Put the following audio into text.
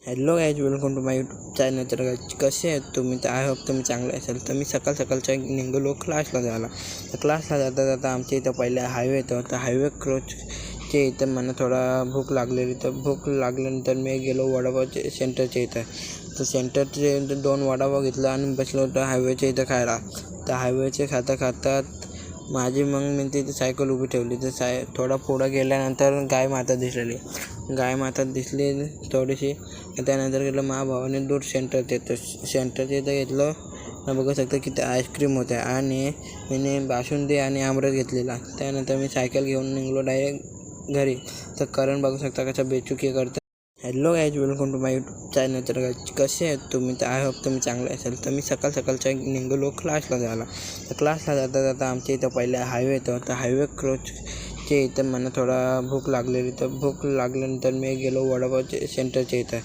Hello guys, welcome to my YouTube channel. तर कसे आहेत तुम्ही? तर आय होप तुम्ही चांगले असाल. तर मी सकाळच्या निघालो क्लासला जायला. तर क्लासला जाता आमच्या इथं पहिले हायवे येतो. तर हायवे क्रॉसच्या इथं मला थोडा भूक लागलेली. तर भूक लागल्यानंतर मी गेलो वडापावच्या सेंटरच्या इथं. तर सेंटरचे 2 वडापाव घेतला आणि बसलो होतो हायवेच्या इथं खायला. तर हायवेचे खाता माझी मी तिथे सायकल उभी ठेवली. तर थोडा पुढं गेल्यानंतर गाय माता दिसली थोडीशी. त्यानंतर गेलं भावाने दूध सेंटरच्या इथं घेतलं. बघू शकता किती आईस्क्रीम होते आणि मी बासुंदी आणि आमरस घेतलेला. त्यानंतर मी सायकल घेऊन निघालो डायरेक्ट घरी. तर करण बघू शकता कसा बेचुकी करतं. Hello guys, welcome to my YouTube channel. तर कसे आहेत तुम्ही? तर आय होप तुम्ही चांगले असाल. तर मी सकाळच्या निघालो क्लासला जायला. तर क्लासला जाता आमच्या इथं पहिले हायवे येतो. तर हायवे क्रॉसच्या इथं मला थोडा भूक लागलेली. तर भूक लागल्यानंतर मी गेलो वडापावच्या सेंटरच्या इथं.